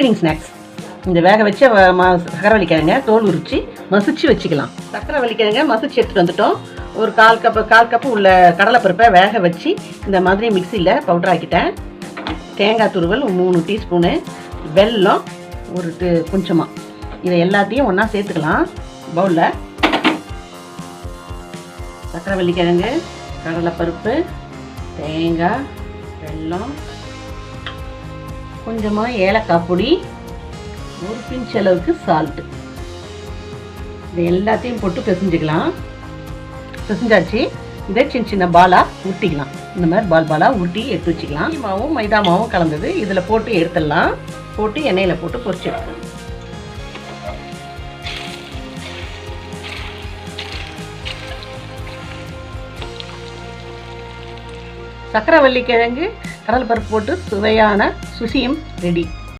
Evening snacks. இந்த வேக வச்ச சக்கரவள்ளிக்கிழங்க தோல் உரித்து மசிச்சு வச்சுக்கலாம். சக்கரவள்ளிக்கிழங்க மசிச்சு எடுத்துகிட்டு வந்துட்டோம். ஒரு கால் கப்பு உள்ள கடலைப்பருப்பை வேக வச்சு இந்த மாதிரி மிக்சியில் பவுடர் ஆக்கிட்டேன். தேங்காய் துருவல் 3 டீஸ்பூனு, வெல்லம் ஒரு கொஞ்சமாக, இதை எல்லாத்தையும் ஒன்றா சேர்த்துக்கலாம் பவுலில். சக்கரவள்ளிக்கிழங்கு, கடலைப்பருப்பு, தேங்காய், வெல்லம், கொஞ்சமாக ஏலக்காய் பொடி, ஒரு பிஞ்ச் அளவுக்கு சால்ட்டு, இது எல்லாத்தையும் போட்டு பிசைஞ்சிக்கலாம். பிசைஞ்சாச்சு. இதை சின்ன சின்ன பாலாக உருட்டிக்கலாம். இந்த மாதிரி பாலாக உருட்டி எடுத்து வச்சுக்கலாம். மாவும் மைதா மாவும் கலந்தது இதில் போட்டு எடுத்துடலாம். போட்டு எண்ணெயில் போட்டு பொரிச்சு எடுக்கலாம். சக்கரவள்ளிக்கிழங்கு கடலைப்பருப்பு போட்டு சுவையான சுசியம் ரெடி.